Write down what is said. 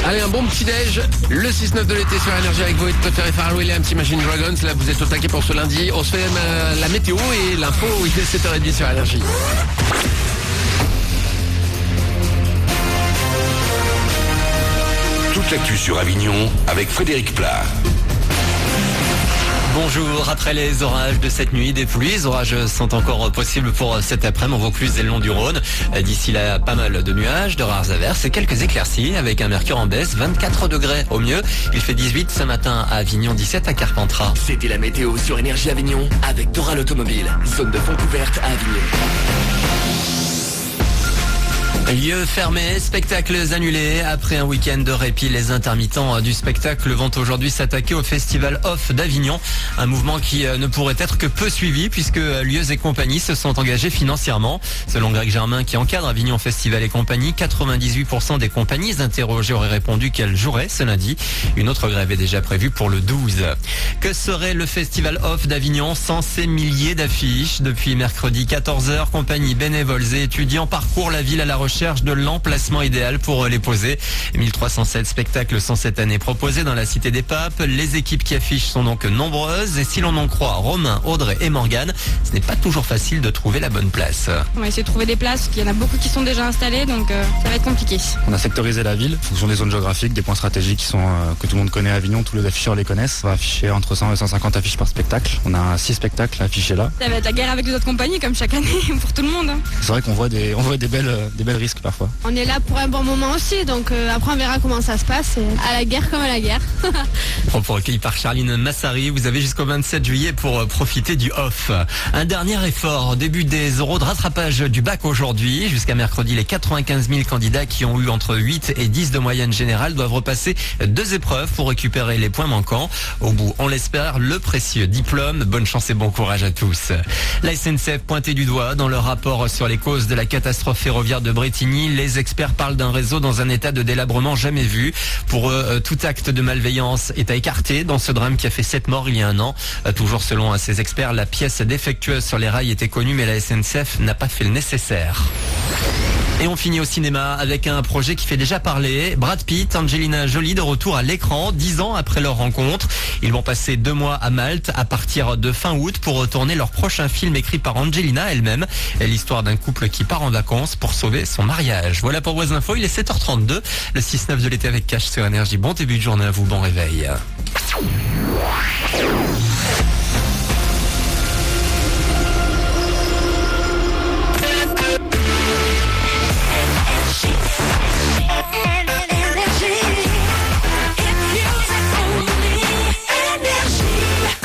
Allez, un bon petit déj, le 6-9 de l'été sur Énergie avec vos hits préférés Pharrell Williams, Imagine Dragons. Là, vous êtes au taquet pour ce lundi. On se fait la météo et l'info, il est 7h30 sur Énergie. Toute l'actu sur Avignon avec Frédéric Plat. Bonjour, après les orages de cette nuit, des pluies. Les orages sont encore possibles pour cet après-midi en Vaucluse et le long du Rhône. D'ici là, pas mal de nuages, de rares averses et quelques éclaircies avec un mercure en baisse, 24 degrés au mieux. Il fait 18 ce matin à Avignon, 17 à Carpentras. C'était la météo sur Énergie Avignon avec Doral Automobile. Zone de fond couverte à Avignon. Lieux fermés, spectacles annulés. Après un week-end de répit, les intermittents du spectacle vont aujourd'hui s'attaquer au Festival Off d'Avignon. Un mouvement qui ne pourrait être que peu suivi puisque Lieux et compagnie se sont engagés financièrement. Selon Greg Germain qui encadre Avignon Festival et compagnie, 98% des compagnies interrogées auraient répondu qu'elles joueraient ce lundi. Une autre grève est déjà prévue pour le 12. Que serait le Festival Off d'Avignon sans ces milliers d'affiches? Depuis mercredi 14h, compagnies, bénévoles et étudiants parcourent la ville à la recherche de l'emplacement idéal pour les poser. 1307 spectacles sont cette année proposés dans la Cité des Papes. Les équipes qui affichent sont donc nombreuses et si l'on en croit Romain, Audrey et Morgane, ce n'est pas toujours facile de trouver la bonne place. On va essayer de trouver des places, il y en a beaucoup qui sont déjà installées, donc ça va être compliqué. On a sectorisé la ville en fonction des zones géographiques, des points stratégiques qui sont que tout le monde connaît à Avignon, tous les afficheurs les connaissent. On va afficher entre 100 et 150 affiches par spectacle. On a 6 spectacles affichés là. Ça va être la guerre avec les autres compagnies comme chaque année pour tout le monde. C'est vrai qu'on voit des belles risques parfois. On est là pour un bon moment aussi, donc après on verra comment ça se passe. À la guerre comme à la guerre. Propos recueillis par Charline Massari, vous avez jusqu'au 27 juillet pour profiter du off. Un dernier effort, début des euros de rattrapage du bac aujourd'hui. Jusqu'à mercredi, les 95 000 candidats qui ont eu entre 8 et 10 de moyenne générale doivent repasser 2 épreuves pour récupérer les points manquants. Au bout, on l'espère, le précieux diplôme. Bonne chance et bon courage à tous. La SNCF pointée du doigt dans leur rapport sur les causes de la catastrophe ferroviaire de Brétigny. Les experts parlent d'un réseau dans un état de délabrement jamais vu. Pour eux, tout acte de malveillance est à écarter dans ce drame qui a fait 7 morts il y a un an. Toujours selon ces experts, la pièce défectueuse sur les rails était connue, mais la SNCF n'a pas fait le nécessaire. Et on finit au cinéma avec un projet qui fait déjà parler. Brad Pitt, Angelina Jolie de retour à l'écran 10 ans après leur rencontre. Ils vont passer 2 mois à Malte à partir de fin août pour tourner leur prochain film écrit par Angelina elle-même. L'histoire d'un couple qui part en vacances pour sauver son mariage. Voilà pour vos infos, il est 7h32. Le 6-9 de l'été avec Cash sur Énergie. Bon début de journée à vous, bon réveil.